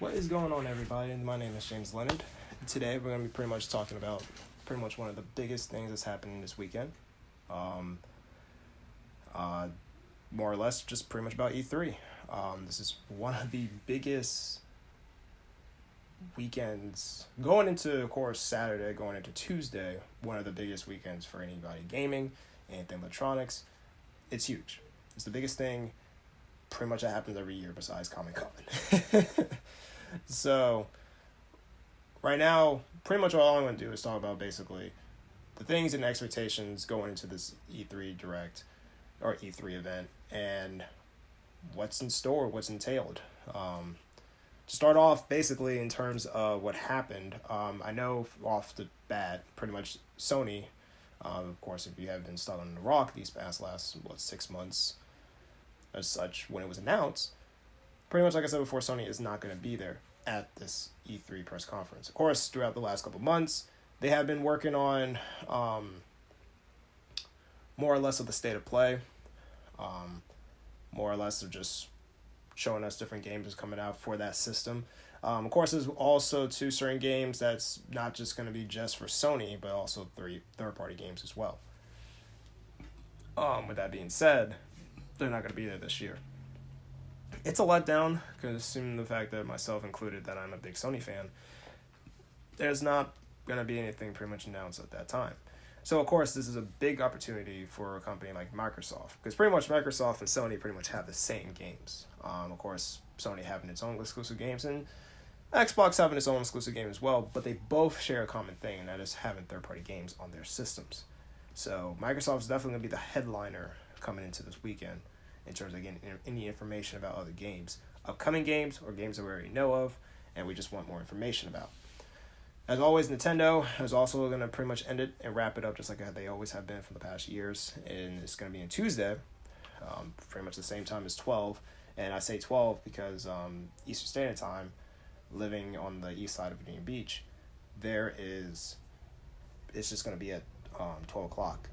What is going on, everybody? My name is James Leonard. Today, we're going to be pretty much talking about pretty much one of the biggest things that's happening this weekend. Um, More or less, just pretty much about E3. This is one of the biggest weekends going into, of course, Saturday, going into Tuesday. One of the biggest weekends for anybody gaming, anything electronics. It's huge. It's the biggest thing. Pretty much that happens every year besides Comic-Con. So, right now, pretty much all I'm going to do is talk about basically the things and expectations going into this E3 Direct or E3 event and what's in store, what's entailed. To start off, basically, in terms of what happened, I know off the bat, pretty much Sony, of course, if you have been stuck on the rock these last 6 months, as such, when it was announced, pretty much like I said before, Sony is not going to be there at this E3 press conference. Of course, throughout the last couple months, they have been working on more or less of the state of play, more or less of just showing us different games coming out for that system. Of course, there's also certain games that's not just going to be just for Sony, but also third-party games as well. With that being said, they're not going to be there this year. It's a letdown, considering the fact that myself included, that I'm a big Sony fan. There's not going to be anything pretty much announced at that time. So, of course, this is a big opportunity for a company like Microsoft, because pretty much Microsoft and Sony pretty much have the same games. Of course, Sony having its own exclusive games, and Xbox having its own exclusive game as well, but they both share a common thing, and that is having third-party games on their systems. So, Microsoft is definitely going to be the headliner coming into this weekend in terms of getting any information about other games, upcoming games, or games that we already know of, and we just want more information about. As always, Nintendo is also going to pretty much end it and wrap it up just like they always have been for the past years, and it's going to be on Tuesday, pretty much the same time as 12, and I say 12 because Eastern Standard Time, living on the east side of Virginia Beach, it's just going to be at 12 o'clock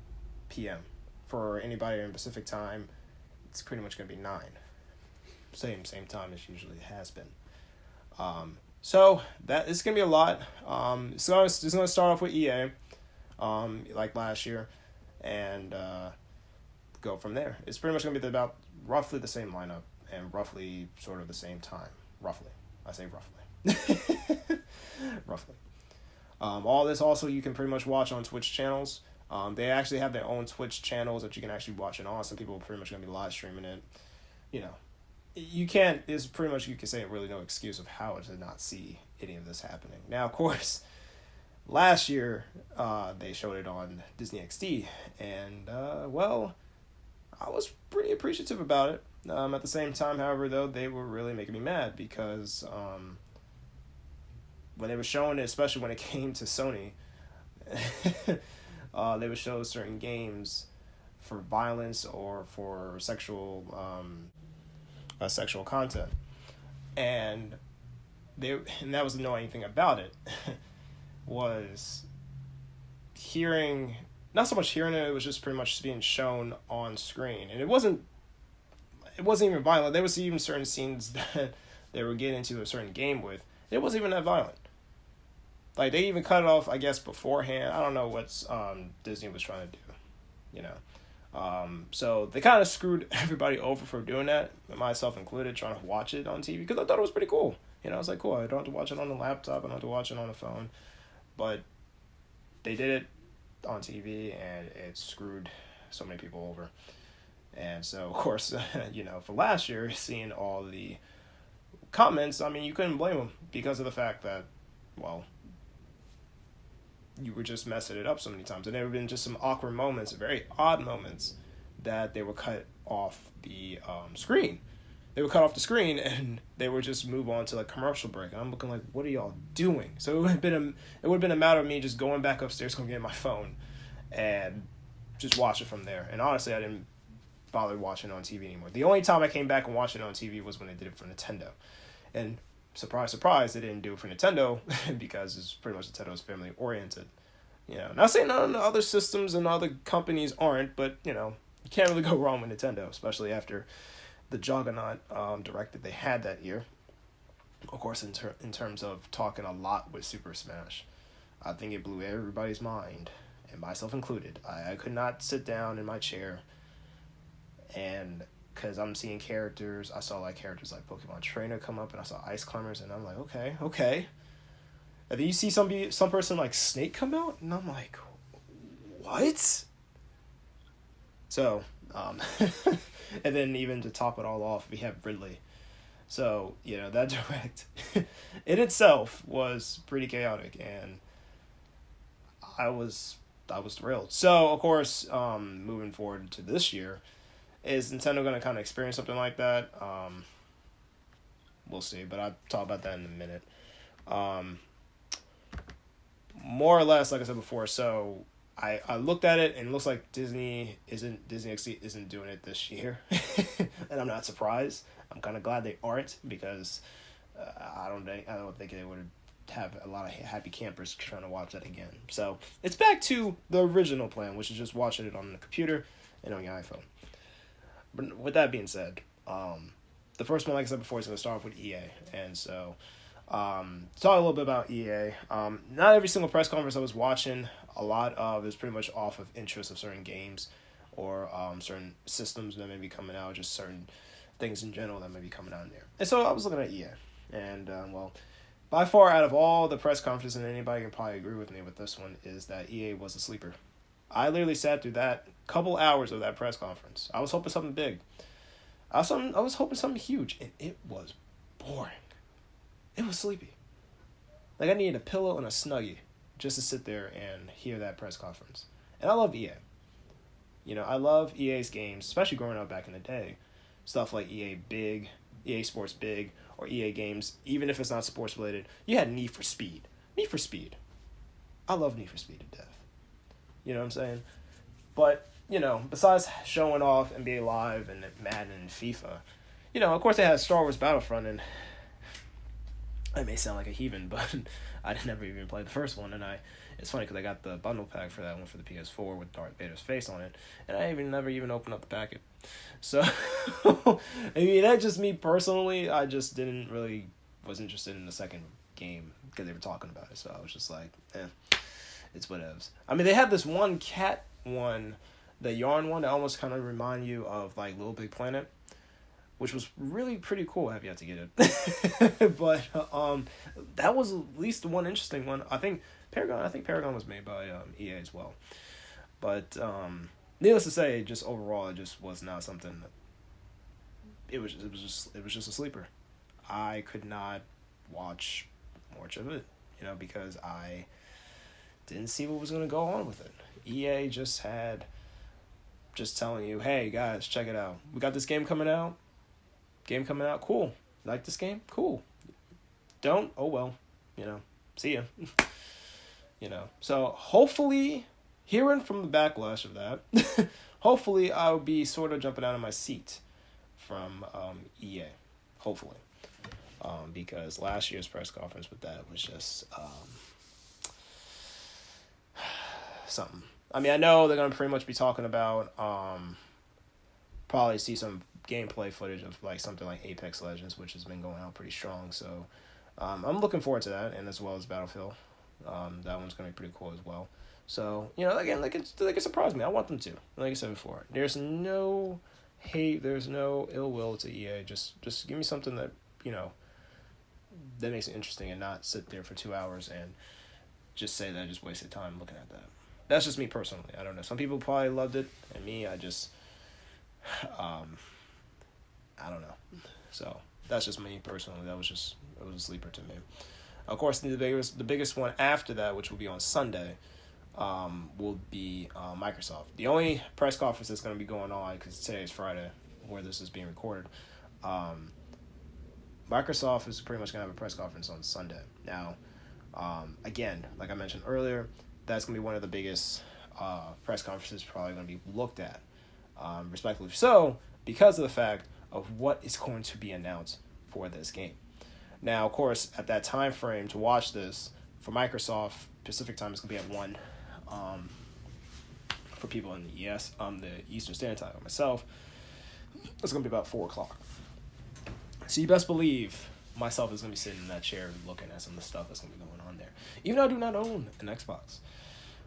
p.m. For anybody in Pacific Time, it's pretty much going to be 9. Same time as usually has been. So that it's going to be a lot. It's going to start off with EA, like last year, and go from there. It's pretty much going to be about roughly the same lineup and roughly sort of the same time. Roughly. I say roughly. Roughly. All this also you can pretty much watch on Twitch channels. They actually have their own Twitch channels that you can actually watch it on. Some people are pretty much going to be live streaming it. You know, it's pretty much, you can say, really no excuse of how to not see any of this happening. Now, of course, last year, they showed it on Disney XD, and, well, I was pretty appreciative about it. At the same time, however, though, they were really making me mad because, when they were showing it, especially when it came to Sony, they would show certain games for violence or for sexual content, and that was the annoying thing about it was not so much hearing it. It was just pretty much being shown on screen, and it wasn't even violent. There was even certain scenes that they were getting into a certain game with. It wasn't even that violent. Like, they even cut it off, I guess, beforehand. I don't know what Disney was trying to do, you know. So they kind of screwed everybody over for doing that, myself included, trying to watch it on TV, because I thought it was pretty cool. You know, I was like, cool, I don't have to watch it on the laptop, I don't have to watch it on the phone. But they did it on TV, and it screwed so many people over. And so, of course, you know, for last year, seeing all the comments, I mean, you couldn't blame them because of the fact that, well, you were just messing it up so many times. And there have been just some awkward moments, very odd moments, that they were cut off the screen. They would cut off the screen, and they would just move on to like commercial break. And I'm looking like, what are y'all doing? So it would have been a matter of me just going back upstairs, going to get my phone, and just watch it from there. And honestly, I didn't bother watching it on TV anymore. The only time I came back and watched it on TV was when they did it for Nintendo. And surprise, surprise, they didn't do it for Nintendo because it's pretty much Nintendo's family oriented. You know, not saying none of the other systems and other companies aren't, but, you know, you can't really go wrong with Nintendo, especially after the Juggernaut Direct that they had that year. Of course, in terms of talking a lot with Super Smash, I think it blew everybody's mind, and myself included. I could not sit down in my chair, and because I'm seeing characters, I saw like characters like Pokemon Trainer come up, and I saw Ice Climbers, and I'm like, okay. And then you see some person like Snake come out, and I'm like, what? So, and then even to top it all off, we have Ridley. So, that direct in itself was pretty chaotic, and I was thrilled. So, of course, moving forward to this year, is Nintendo going to kind of experience something like that? We'll see, but I'll talk about that in a minute. More or less, like I said before, so I looked at it and it looks like Disney XD isn't doing it this year, and I'm not surprised. I'm kind of glad they aren't, because I don't think they would have a lot of happy campers trying to watch that again. So it's back to the original plan, which is just watching it on the computer and on your iPhone. But with that being said, the first one, like I said before, is going to start off with EA, and so talk a little bit about EA. Not every single press conference I was watching, a lot of it was pretty much off of interest of certain games or certain systems that may be coming out, just certain things in general that may be coming out in there. And so I was looking at EA, and by far out of all the press conferences, and anybody can probably agree with me with this one, is that EA was a sleeper. I literally sat through that couple hours of that press conference. I was hoping something big. I was hoping something huge, and it was boring. It was sleepy. Like, I needed a pillow and a Snuggie just to sit there and hear that press conference. And I love EA. I love EA's games, especially growing up back in the day. Stuff like EA Big, EA Sports Big, or EA games, even if it's not sports related. You had Need for Speed. Need for Speed. I love Need for Speed to death. You know what I'm saying? But, besides showing off NBA Live and Madden and FIFA, of course they had Star Wars Battlefront, and I may sound like a heathen, but I never even played the first one, and it's funny because I got the bundle pack for that one for the PS4 with Darth Vader's face on it, and I never even opened up the packet. So, that's just me personally. I just was interested in the second game because they were talking about it, so I was just like, it's whatevs. They have this one cat one, the yarn one, that almost kind of remind you of like Little Big Planet, which was really pretty cool. I have yet to get it. But that was at least one interesting one. I think Paragon was made by EA as well. But needless to say, just overall, it just was not something that it was just a sleeper. I could not watch much of it, because I didn't see what was going to go on with it. EA just telling you, hey guys, check it out. We got this game coming out. Cool. Like this game? Cool. Don't? Oh well. See ya. So hopefully, hearing from the backlash of that, hopefully I'll be sort of jumping out of my seat from EA. Hopefully. Because last year's press conference with that was just something. I know they're going to pretty much be talking about probably see some gameplay footage of like something like Apex Legends, which has been going out pretty strong. So I'm looking forward to that, and as well as Battlefield. That one's going to be pretty cool as well. So, again, it surprised me. I want them to. Like I said before, there's no hate, there's no ill will to EA. Just give me something that, that makes it interesting, and not sit there for 2 hours and just say that I just wasted time looking at that. That's just me personally. I don't know. Some people probably loved it, and me, I just, I don't know. So that's just me personally. It was a sleeper to me. Of course, the biggest one after that, which will be on Sunday, will be Microsoft. The only press conference that's going to be going on, because today is Friday, where this is being recorded, Microsoft is pretty much going to have a press conference on Sunday. Now, again, like I mentioned earlier, that's going to be one of the biggest press conferences probably going to be looked at, respectively so, because of the fact of what is going to be announced for this game. Now, of course, at that time frame to watch this, for Microsoft, Pacific time is going to be at 1. For people in the Eastern Standard Time, myself, it's going to be about 4 o'clock. So you best believe myself is gonna be sitting in that chair looking at some of the stuff that's gonna be going on there. Even though I do not own an Xbox,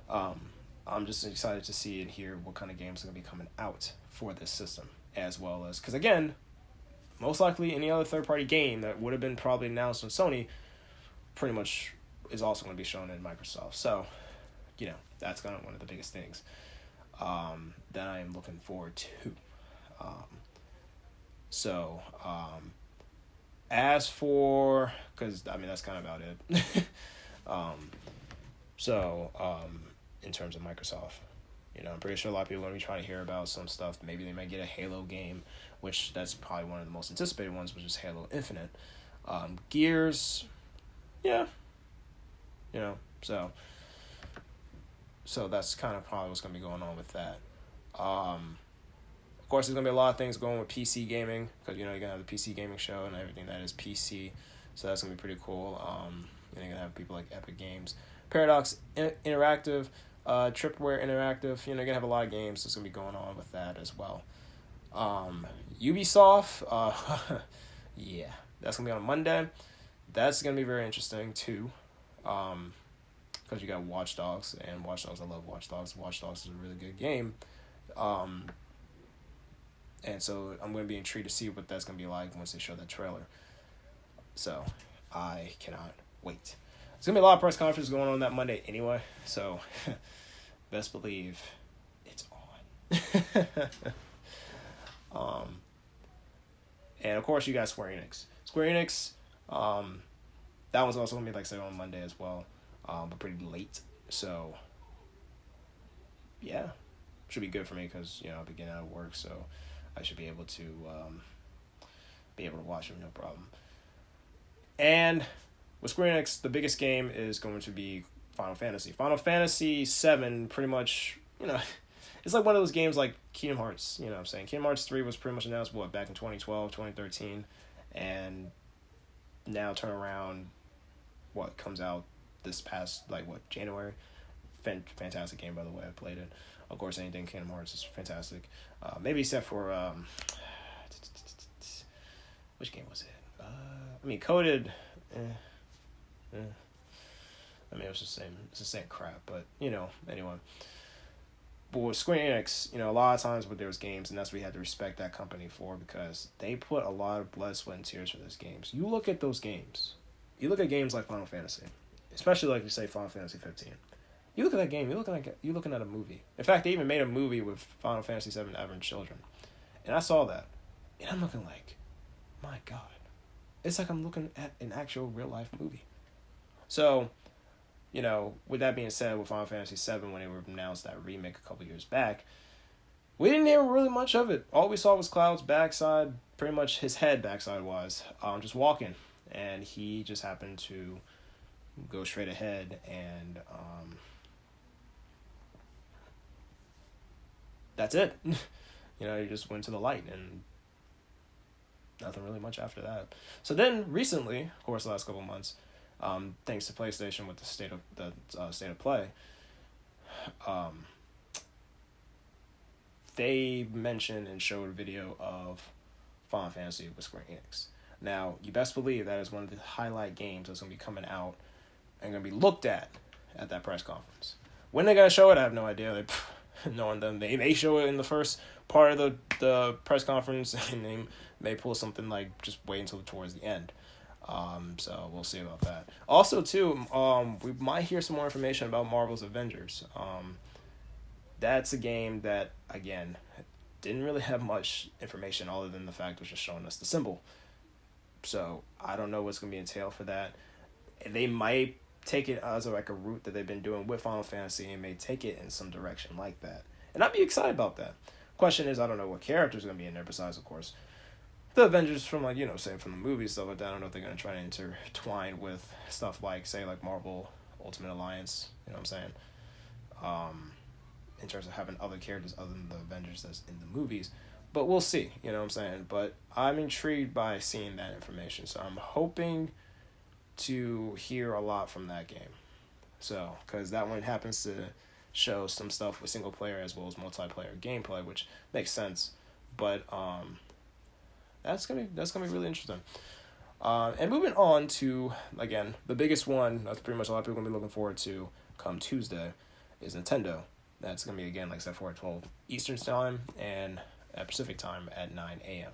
I'm just excited to see and hear what kind of games are gonna be coming out for this system, as well as because again, most likely any other third-party game that would have been probably announced on Sony, pretty much is also going to be shown in Microsoft. So, that's kind of one of the biggest things that I am looking forward to. As for, because that's kind of about it. In terms of Microsoft, I'm pretty sure a lot of people are going to be trying to hear about some stuff. Maybe they might get a Halo game, which that's probably one of the most anticipated ones, which is Halo Infinite. Gears, yeah, so that's kind of probably what's going to be going on with that. Of course, there's going to be a lot of things going with PC gaming, because, you're going to have the PC gaming show and everything that is PC, so that's going to be pretty cool. You're going to have people like Epic Games, Paradox Interactive, Tripwire Interactive, you're going to have a lot of games that's going to be going on with that as well. Ubisoft, yeah, that's going to be on Monday. That's going to be very interesting, too, because you got Watch Dogs, and Watch Dogs, I love Watch Dogs. Watch Dogs is a really good game. And so I'm going to be intrigued to see what that's going to be like once they show that trailer. So I cannot wait. There's going to be a lot of press conferences going on that Monday anyway, so best believe it's on. And of course you got Square Enix. Square Enix, that one's also going to be, like I said, on Monday as well, but pretty late. So, yeah, should be good for me because, I'll be getting out of work, so I should be able to watch them, no problem. And with Square Enix, the biggest game is going to be Final Fantasy. Final Fantasy 7, pretty much, it's like one of those games like Kingdom Hearts, you know what I'm saying? Kingdom Hearts 3 was pretty much announced, back in 2012, 2013, and now turn around, comes out this past, January? Fantastic game, by the way, I played it. Of course, anything Kingdom Hearts is fantastic. Maybe except for, which game was it? Coded, it was it's the same crap, but, anyway. But with Square Enix, a lot of times when there's games, and that's what you have to respect that company for, because they put a lot of blood, sweat, and tears for those games. You look at those games. You look at games like Final Fantasy, especially like you say Final Fantasy 15. You look at that game, you're looking at a movie. In fact, they even made a movie with Final Fantasy 7 Advent Children. And I saw that. And I'm looking like, my God. It's like I'm looking at an actual real-life movie. So, with that being said, with Final Fantasy 7, when they announced that remake a couple years back, we didn't hear really much of it. All we saw was Cloud's backside, pretty much his head backside-wise, just walking. And he just happened to go straight ahead and... that's it. He just went to the light and nothing really much after that. So then recently, of course, the last couple of months, thanks to PlayStation with the state of play, they mentioned and showed a video of Final Fantasy with Square Enix. Now, you best believe that is one of the highlight games that's going to be coming out and going to be looked at that press conference. When they're going to show it, I have no idea. Knowing them, they may show it in the first part of the press conference, and they may pull something like just wait until towards the end. So we'll see about that. Also, too, we might hear some more information about Marvel's Avengers. That's a game that, again, didn't really have much information other than the fact it was just showing us the symbol. So I don't know what's going to be entailed for that. They might take it as a route that they've been doing with Final Fantasy and may take it in some direction like that. And I'd be excited about that. Question is, I don't know what characters are going to be in there besides, of course, the Avengers from, say, from the movies, stuff like that. I don't know if they're going to try to intertwine with stuff like, say, like Marvel Ultimate Alliance, you know what I'm saying? In terms of having other characters other than the Avengers that's in the movies. But we'll see, you know what I'm saying? But I'm intrigued by seeing that information. So I'm hoping to hear a lot from that game. So, because that one happens to show some stuff with single player as well as multiplayer gameplay, which makes sense. But that's gonna be really interesting. And moving on to, again, the biggest one that's pretty much a lot of people are going to be looking forward to come Tuesday is Nintendo. That's going to be, again, like I said, 4 at 12 Eastern Time and at Pacific Time at 9 a.m.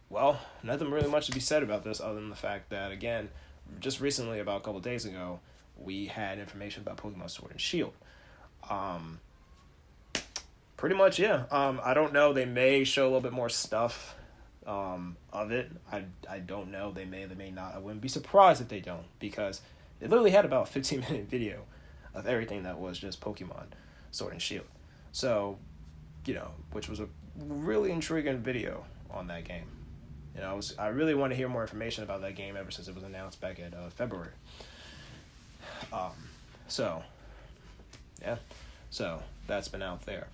Well, nothing really much to be said about this other than the fact that, again, just recently, about a couple days ago, we had information about Pokemon Sword and Shield. Pretty much, yeah. I don't know. They may show a little bit more stuff of it. I don't know. They may not. I wouldn't be surprised if they don't, because they literally had about a 15-minute video of everything that was just Pokemon Sword and Shield. So, which was a really intriguing video on that game. I really want to hear more information about that game ever since it was announced back in February. So that's been out there.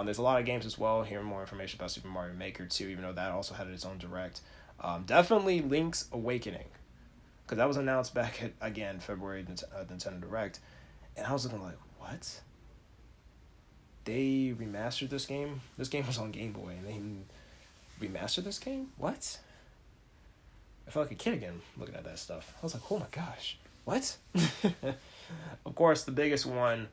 There's a lot of games as well. Hearing more information about Super Mario Maker 2, even though that also had its own direct. Definitely Link's Awakening, because that was announced back at, again, February Nintendo Direct, and I was looking like, what? They remastered this game? This game was on Game Boy, and they remastered this game? What? I felt like a kid again looking at that stuff. I was like, oh my gosh, what? Of course, the biggest one,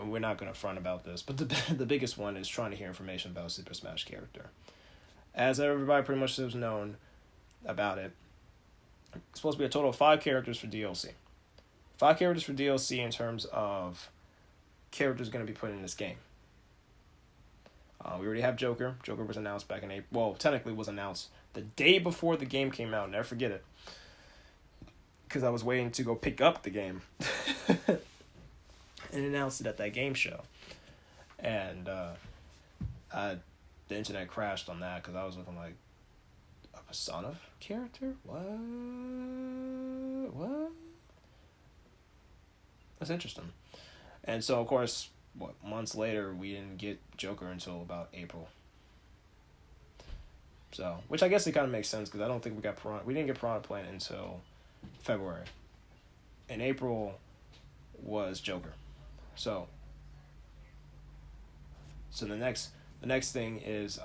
we're not going to front about this, but the biggest one is trying to hear information about a Super Smash character. As everybody pretty much has known about it, it's supposed to be a total of 5 characters for DLC. 5 characters for DLC in terms of characters going to be put in this game. We already have Joker. Joker was announced back in April. Well, technically was announced the day before the game came out. Never forget it. Because I was waiting to go pick up the game. And announced it at that game show. And the internet crashed on that because I was looking like, a Persona character? What? That's interesting. And so, of course, months later, we didn't get Joker until about April. So, which I guess it kind of makes sense because I don't think we didn't get Piranha Plant until February. In April was Joker. So the next thing is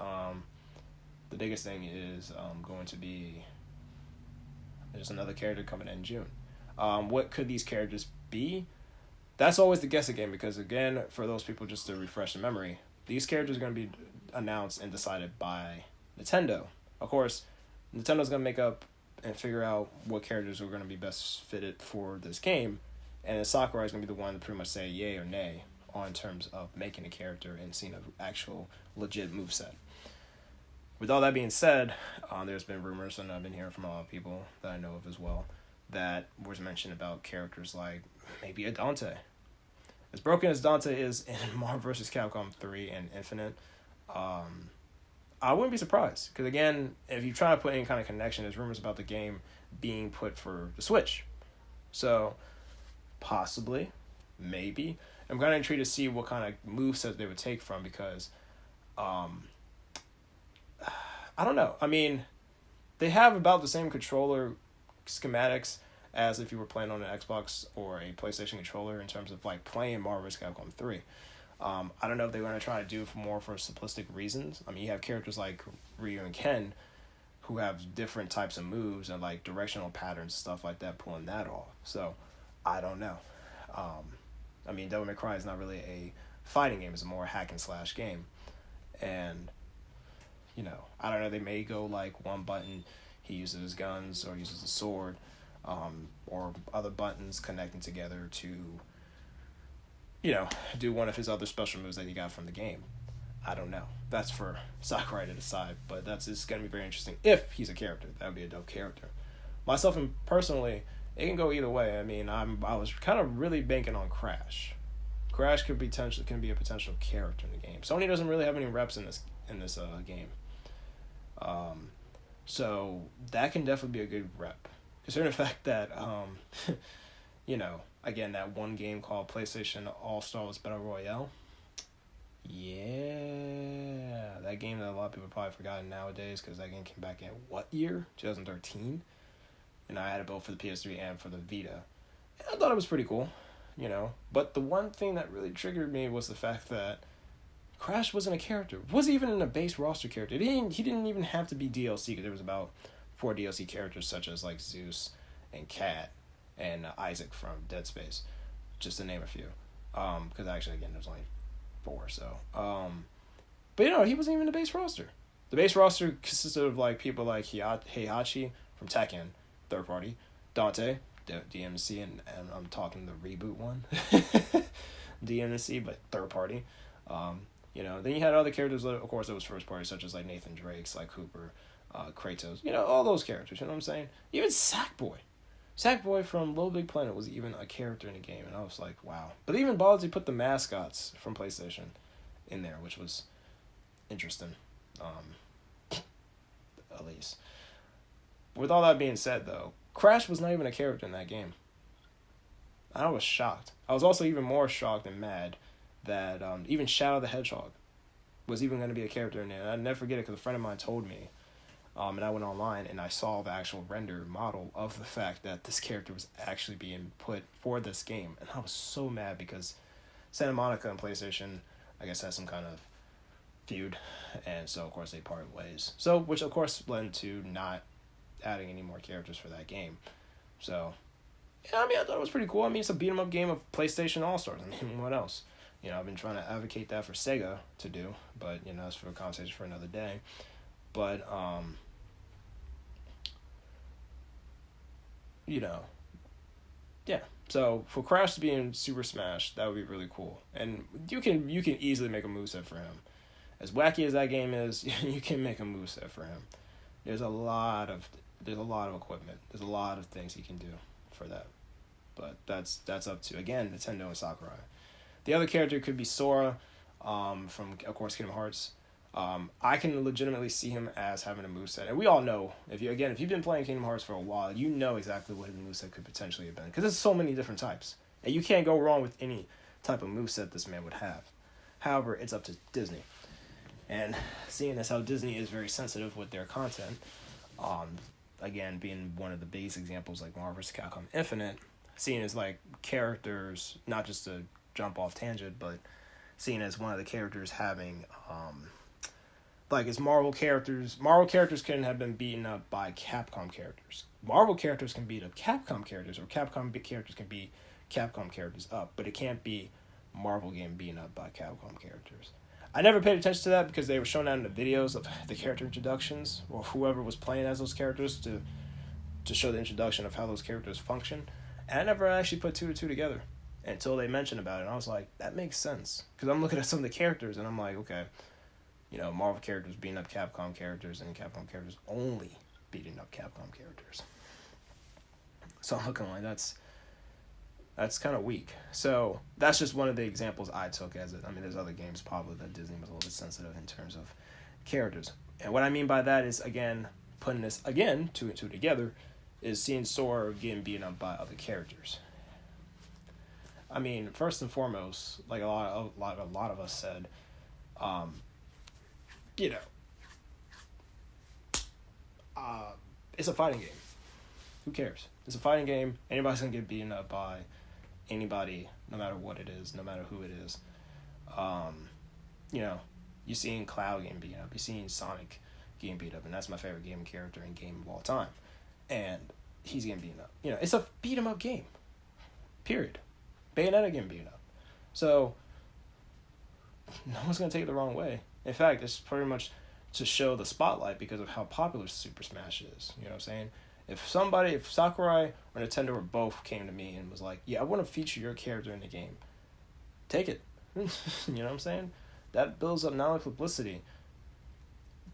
the biggest thing is going to be there's another character coming in June. What could these characters be? That's always the guessing game because, again, for those people just to refresh the memory, these characters are going to be announced and decided by Nintendo. Of course, Nintendo's going to make up and figure out what characters are going to be best fitted for this game, and then Sakurai is going to be the one to pretty much say yay or nay on terms of making a character and seeing an actual legit moveset. With all that being said, there's been rumors, and I've been hearing from a lot of people that I know of as well, that was mentioned about characters like maybe a Dante. As broken as Dante is in Marvel vs. Capcom 3 and Infinite, I wouldn't be surprised. Because again, if you try to put any kind of connection, there's rumors about the game being put for the Switch. So, possibly, maybe. I'm kind of intrigued to see what kind of movesets they would take from because, I don't know. I mean, they have about the same controller schematics as if you were playing on an Xbox or a PlayStation controller in terms of like playing Marvel vs. Capcom 3. I don't know if they're going to try to do it more for simplistic reasons. I mean, you have characters like Ryu and Ken who have different types of moves and like directional patterns, stuff like that, pulling that off. So, I don't know. I mean, Devil May Cry is not really a fighting game. It's a more hack and slash game. And, I don't know, they may go like one button, he uses his guns or uses a sword, or other buttons connecting together to, do one of his other special moves that he got from the game. I don't know. That's for Sakurai to decide, but it's going to be very interesting if he's a character. That would be a dope character. Myself and personally, it can go either way. I mean, I was kind of really banking on Crash. Crash can be a potential character in the game. Sony doesn't really have any reps in this game. So that can definitely be a good rep. Considering the fact that, again, that one game called PlayStation All-Stars Battle Royale. Yeah, that game that a lot of people have probably forgotten nowadays because that game came back in what year? 2013? And I had it both for the PS3 and for the Vita. And I thought it was pretty cool, But the one thing that really triggered me was the fact that Crash wasn't a character. Wasn't even in a base roster character. He didn't even have to be DLC, because there was about 4 DLC characters such as like Zeus and Cat and Isaac from Dead Space, just to name a few. Because actually, again, there's only 4. So, but he wasn't even in the base roster. The base roster consisted of like people like Heihachi from Tekken, third party, Dante, DMC, and I'm talking the reboot one, DMC, but third party. Then you had other characters, of course, that was first party, such as like Nathan Drake's, like Cooper, Kratos, all those characters, you know what I'm saying? Even Sackboy. Sackboy from Little Big Planet was even a character in the game, and I was like, wow. But even Ballsy put the mascots from PlayStation in there, which was interesting, at least. With all that being said, though, Crash was not even a character in that game. I was shocked. I was also even more shocked and mad that even Shadow the Hedgehog was even going to be a character in there. And I'd never forget it because a friend of mine told me. And I went online and I saw the actual render model of the fact that this character was actually being put for this game. And I was so mad because Santa Monica and PlayStation, I guess, had some kind of feud. And so, of course, they parted ways. So, which, of course, led to not adding any more characters for that game. So, I thought it was pretty cool. It's a beat-em-up game of PlayStation All-Stars. What else? I've been trying to advocate that for Sega to do, but, that's for a conversation for another day. But, yeah. So, for Crash to be in Super Smash, that would be really cool. And you can easily make a moveset for him. As wacky as that game is, you can make a moveset for him. There's a lot of equipment. There's a lot of things he can do for that. But that's up to, again, Nintendo and Sakurai. The other character could be Sora, from, of course, Kingdom Hearts. I can legitimately see him as having a moveset. And we all know, if you've been playing Kingdom Hearts for a while, you know exactly what his moveset could potentially have been. Because there's so many different types. And you can't go wrong with any type of moveset this man would have. However, it's up to Disney. And seeing as how Disney is very sensitive with their content, again, being one of the biggest examples like Marvel vs. Capcom Infinite, seeing as like characters, not just to jump off tangent, but seeing as one of the characters having like as Marvel characters couldn't have been beaten up by Capcom characters. Marvel characters can beat up Capcom characters, or Capcom characters can beat Capcom characters up, but it can't be Marvel game beaten up by Capcom characters. I never paid attention to that because they were shown out in the videos of the character introductions, or whoever was playing as those characters to show the introduction of how those characters function. And I never actually put 2 and 2 together until they mentioned about it. And I was like, that makes sense. Because I'm looking at some of the characters and I'm like, okay, Marvel characters beating up Capcom characters, and Capcom characters only beating up Capcom characters. So I'm looking like that's kind of weak. So that's just one of the examples I took as it. There's other games probably that Disney was a little bit sensitive in terms of characters. And what I mean by that is, again, putting this, again, 2 and 2 together, is seeing Sora getting beaten up by other characters. First and foremost, like a lot of us said, it's a fighting game. Who cares? It's a fighting game. Anybody's gonna get beaten up by anybody, no matter what it is, no matter who it is. You're seeing Cloud getting beaten up. You're seeing Sonic getting beat up, and that's my favorite game character in game of all time. And he's getting beaten up. It's a beat 'em up game. Period. Bayonetta getting beaten up. So no one's gonna take it the wrong way. In fact, it's pretty much to show the spotlight because of how popular Super Smash is. You know what I'm saying? If Sakurai or Nintendo or both came to me and was like, yeah, I want to feature your character in the game, take it. You know what I'm saying? That builds up not only publicity,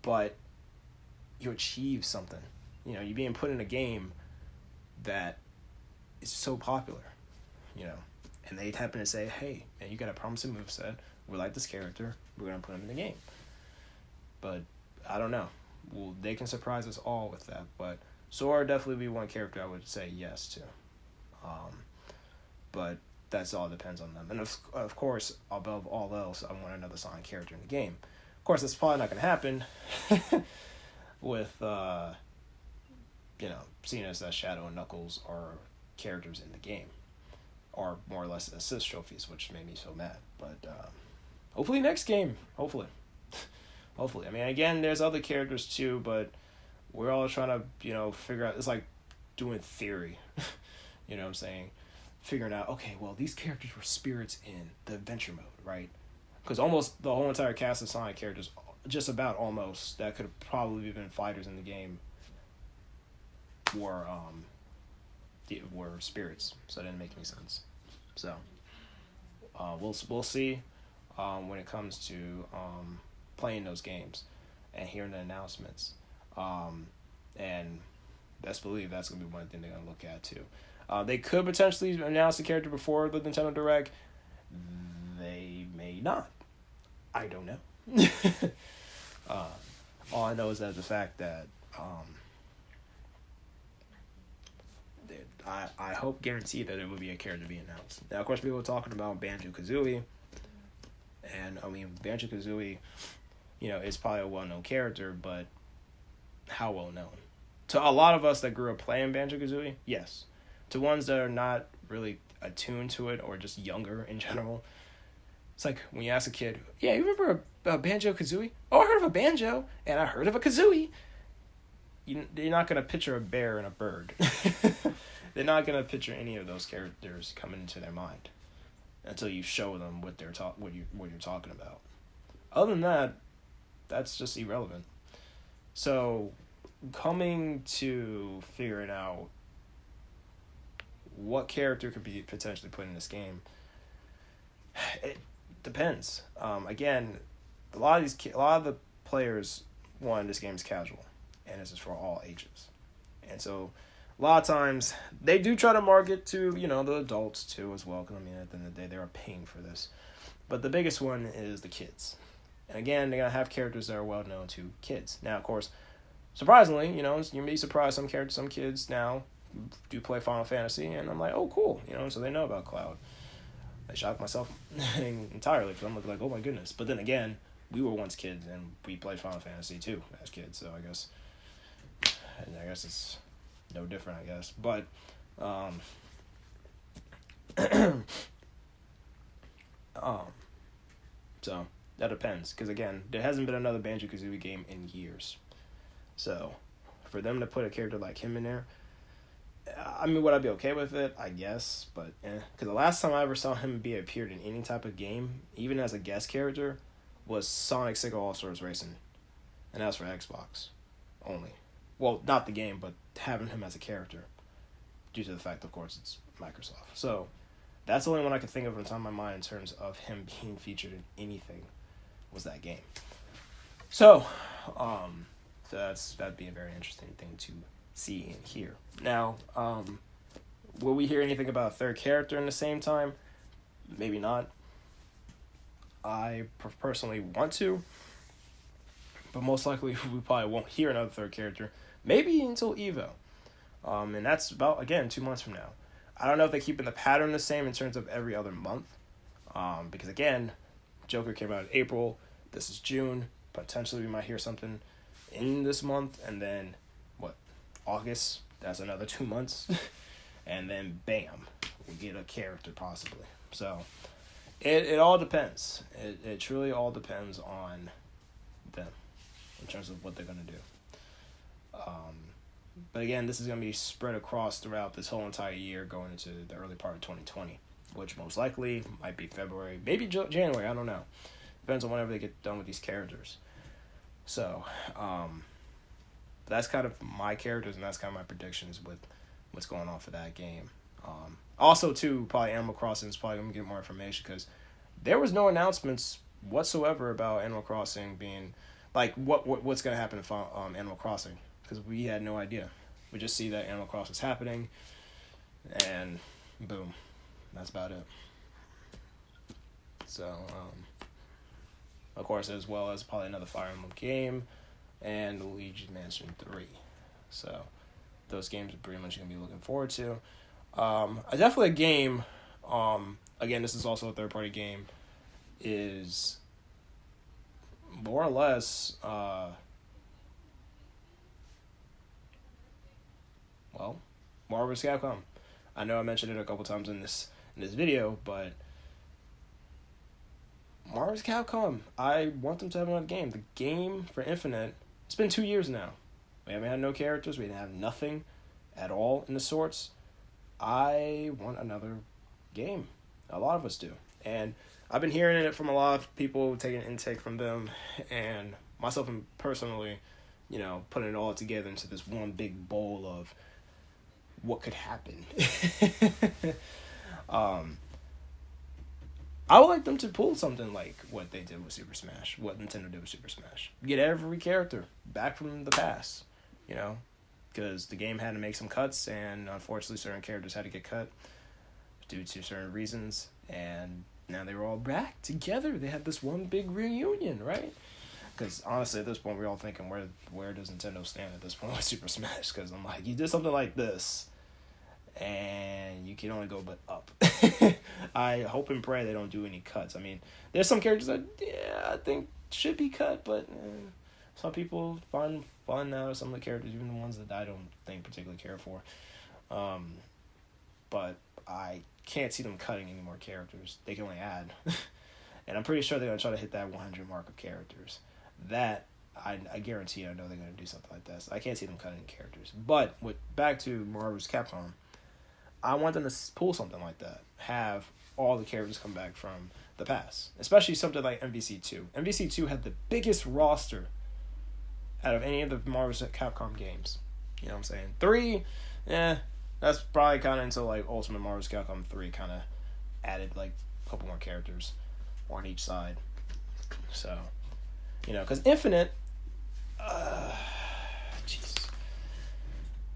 but you achieve something. You're being put in a game that is so popular, and they happen to say, hey, man, you got a promising moveset. We like this character. We're going to put him in the game. But I don't know. Well, they can surprise us all with that, but Sora definitely be one character I would say yes to. But that's all depends on them. And of course, above all else, I want another Sonic character in the game. Of course, that's probably not going to happen with, seeing as that Shadow and Knuckles are characters in the game, or more or less assist trophies, which made me so mad. But hopefully next game. Hopefully. Hopefully. I mean, again, there's other characters too, but we're all trying to, figure out. It's like doing theory. You know what I'm saying? Figuring out, okay, well, these characters were spirits in the adventure mode, right? Because almost the whole entire cast of Sonic characters, just about almost, that could have probably been fighters in the game, were spirits. So it didn't make any sense. So we'll see when it comes to playing those games and hearing the announcements. And best believe that's going to be one thing they're going to look at too. They could potentially announce the character before the Nintendo Direct. They may not. I don't know. All I know is that the fact that I hope guaranteed that it would be a character to be announced. Now, of course, people were talking about Banjo-Kazooie. And, I mean, Banjo-Kazooie, is probably a well-known character, but how well-known? To a lot of us that grew up playing Banjo-Kazooie, yes. To ones that are not really attuned to it or just younger in general, it's like when you ask a kid, yeah, you remember a Banjo-Kazooie? Oh, I heard of a banjo, and I heard of a kazooie. You're not going to picture a bear and a bird. They're not going to picture any of those characters coming into their mind until you show them what you're talking about. Other than that, that's just irrelevant. So, coming to figuring out what character could be potentially put in this game, it depends. Again, a lot of the players want this game's casual, and this is for all ages, and so a lot of times they do try to market to the adults too as well. Because I mean, at the end of the day, they're paying for this, but the biggest one is the kids. And again, they're gonna have characters that are well known to kids. Now, of course, surprisingly, you may be surprised some kids now do play Final Fantasy, and I'm like, oh, cool, so they know about Cloud. I shocked myself entirely because I'm like, oh my goodness. But then again, we were once kids and we played Final Fantasy too as kids, so I guess it's no different, I guess. But so that depends, because again, there hasn't been another Banjo-Kazooie game in years. So for them to put a character like him in there, I mean, would I be okay with it? I guess, but because the last time I ever saw him appeared in any type of game, even as a guest character, was Sonic Sega All-Stars Racing, and that's for Xbox only. Well, not the game, but having him as a character, due to the fact, of course, it's Microsoft. So that's the only one I could think of on top of my mind in terms of him being featured in anything, was that game. So that'd be a very interesting thing to see and hear. Now, will we hear anything about a third character in the same time? Maybe not. I personally want to, but most likely we probably won't hear another third character. Maybe until EVO. And that's about, again, 2 months from now. I don't know if they're keeping the pattern the same in terms of every other month. Because, again, Joker came out in April. This is June. Potentially we might hear something in this month. And then, August? That's another 2 months. And then, bam, we get a character possibly. So, it all depends. It truly all depends on them in terms of what they're going to do. But again, this is going to be spread across throughout this whole entire year going into the early part of 2020, which most likely might be February, maybe January, I don't know. Depends on whenever they get done with these characters. So, that's kind of my characters, and that's kind of my predictions with what's going on for that game. Also, too, probably Animal Crossing is probably going to get more information, because there was no announcements whatsoever about Animal Crossing being, like, what's going to happen in Animal Crossing, because we had no idea. We just see that Animal Crossing is happening, and boom, that's about it. So, of course, as well as probably another Fire Emblem game, and Luigi's Mansion 3. So, those games are pretty much going to be looking forward to. Definitely a game, again, this is also a third-party game, is more or less, Marvel vs. Capcom. I know I mentioned it a couple times in this video, but Marvel's Capcom. I want them to have another game. The game for Infinite, it's been 2 years now. We haven't had no characters. We didn't have nothing at all in the sorts. I want another game. A lot of us do. And I've been hearing it from a lot of people, taking intake from them, and myself personally, putting it all together into this one big bowl of what could happen. I would like them to pull something like what they did with Super Smash, what Nintendo did with Super Smash. Get every character back from the past, because the game had to make some cuts, and unfortunately certain characters had to get cut due to certain reasons, and now they were all back together. They had this one big reunion, right? Because honestly, at this point, we're all thinking, where does Nintendo stand at this point with Super Smash? Because I'm like, you did something like this, and you can only go but up. I hope and pray they don't do any cuts. I mean, there's some characters that, I think should be cut, but some people find fun out of some of the characters, even the ones that I don't think particularly care for. But I can't see them cutting any more characters. They can only add. And I'm pretty sure they're going to try to hit that 100 mark of characters. That, I guarantee, I know they're going to do something like that. So I can't see them cutting characters. But back to Marvel's Capcom, I want them to pull something like that. Have all the characters come back from the past. Especially something like MVC2. MVC2 had the biggest roster out of any of the Marvel's Capcom games. You know what I'm saying? 3, that's probably kind of until like Ultimate Marvel's Capcom 3 kind of added like a couple more characters on each side. So, because Infinite, jeez.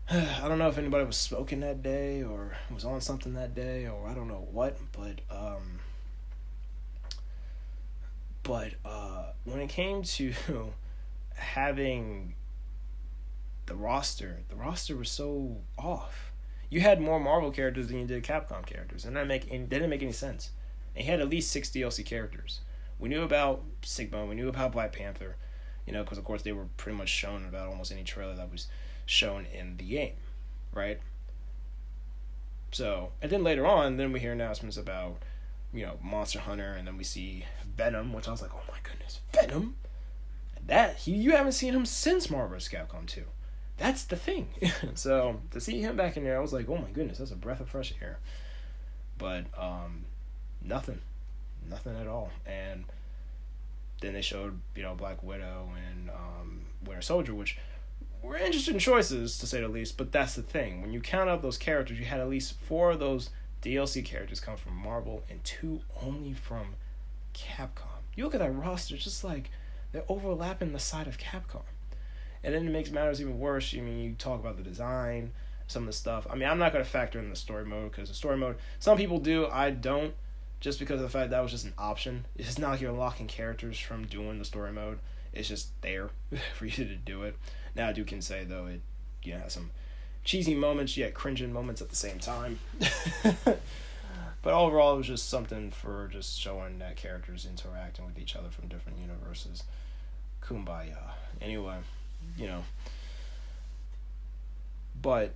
I don't know if anybody was smoking that day or was on something that day or I don't know what, but when it came to having the roster was so off. You had more Marvel characters than you did Capcom characters, and that didn't make any sense. And he had at least 6 DLC characters. We knew about Sigma, we knew about Black Panther, because of course they were pretty much shown about almost any trailer that was shown in the game, right? So, and then later on, then we hear announcements about, Monster Hunter, and then we see Venom, which I was like, oh my goodness, Venom? You haven't seen him since Marvel's Capcom 2. That's the thing. So, to see him back in there, I was like, oh my goodness, that's a breath of fresh air. But, nothing at all. And then they showed, Black Widow and Winter Soldier, which were interesting choices, to say the least, but that's the thing. When you count up those characters, you had at least 4 of those DLC characters come from Marvel and 2 only from Capcom. You look at that roster, just like they're overlapping the side of Capcom. And then it makes matters even worse. You talk about the design, some of the stuff. I'm not going to factor in the story mode, because the story mode, some people do, I don't, just because of the fact that was just an option. It's not like you're unlocking characters from doing the story mode. It's just there for you to do it. Now, I can say, though, it has some cheesy moments, yet cringing moments at the same time. But overall, it was just something for just showing that characters interacting with each other from different universes. Kumbaya. Anyway, But,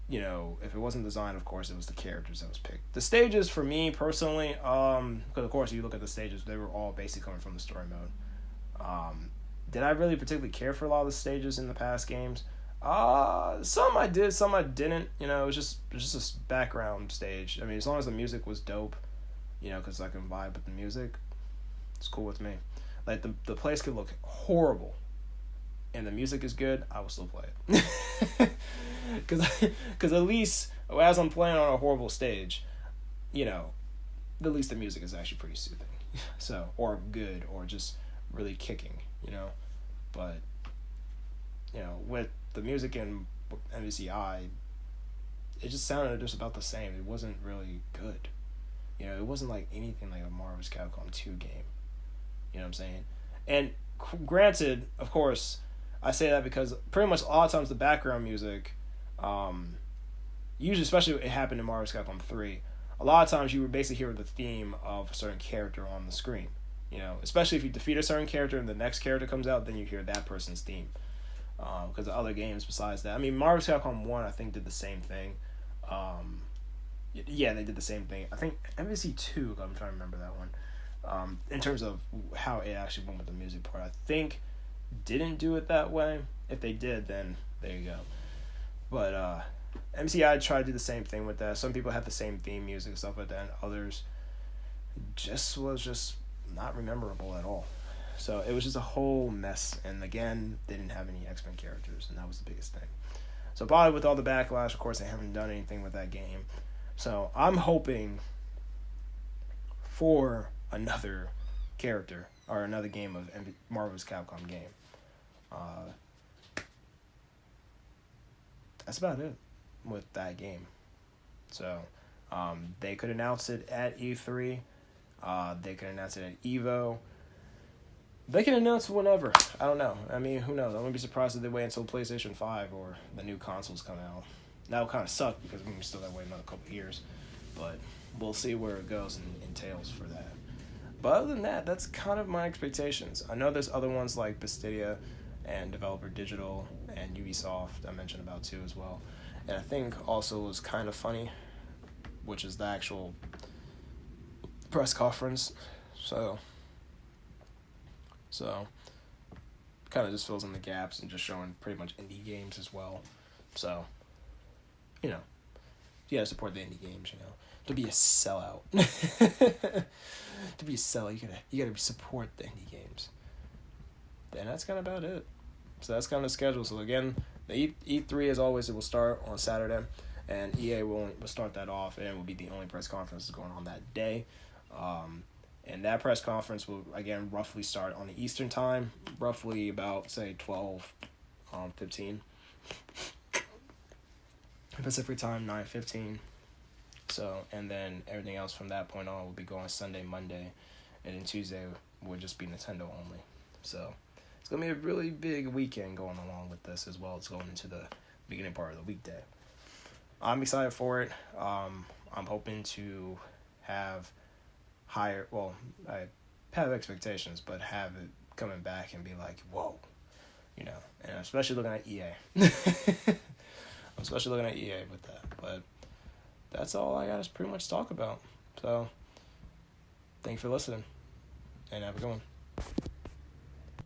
if it wasn't design, of course, it was the characters that was picked. The stages, for me, personally, because, of course, you look at the stages, they were all basically coming from the story mode. Did I really particularly care for a lot of the stages in the past games? Some I did, some I didn't. It was just a background stage. As long as the music was dope, because I can vibe with the music, it's cool with me. Like, the place could look horrible, and the music is good, I will still play it. Because at least, as I'm playing on a horrible stage, at least the music is actually pretty soothing. So, or good, or just really kicking, But, with the music in MVCI, it just sounded just about the same. It wasn't really good. It wasn't like anything like a Marvel's Capcom 2 game. You know what I'm saying? And granted, of course, I say that because pretty much a lot of times the background music, usually, especially it happened in Marvel's Capcom 3, a lot of times you would basically hear the theme of a certain character on the screen. Especially if you defeat a certain character and the next character comes out, then you hear that person's theme. Because the other games besides that, Marvel's Capcom 1, I think, did the same thing. Yeah, they did the same thing. I think MVC 2, I'm trying to remember that one. In terms of how it actually went with the music part, I think didn't do it that way. If they did, then there you go. But MCI tried to do the same thing with that. Some people had the same theme music and stuff like that, and others was just not memorable at all. So it was just a whole mess. And again, they didn't have any X-Men characters, and that was the biggest thing. So probably with all the backlash, of course, they haven't done anything with that game. So I'm hoping for another character or another game of Marvel's Capcom game. That's about it with that game. So they could announce it at E3. They could announce it at EVO. They can announce whenever. I don't know. I mean, who knows? I wouldn't be surprised if they wait until PlayStation 5 or the new consoles come out. That would kind of suck because we still got to wait another couple of years. But we'll see where it goes and entails for that. But other than that, that's kind of my expectations. I know there's other ones like Bastidia and Developer Digital and Ubisoft I mentioned about too as well. And I think also was kind of funny, which is the actual press conference. So kind of just fills in the gaps and just showing pretty much indie games as well. So, you know, you gotta support the indie games, you know. To be a sellout. To be a sellout, you gotta support the indie games. And that's kind of about it. So that's kind of the schedule. So again, the E3 as always, it will start on Saturday, and EA will start that off, and it will be the only press conference going on that day. And that press conference will, again, roughly start on the Eastern time, roughly about, say, 12:15. Pacific time, 9:15. So, and then everything else from that point on will be going Sunday, Monday, and then Tuesday will just be Nintendo only. So, it's going to be a really big weekend going along with this as well as going into the beginning part of the weekday. I'm excited for it. I'm hoping to have I have expectations, but have it coming back and be like, whoa, you know, and especially looking at EA. Especially looking at EA with that. But that's all I got to pretty much talk about. So, thank you for listening, and have a good one.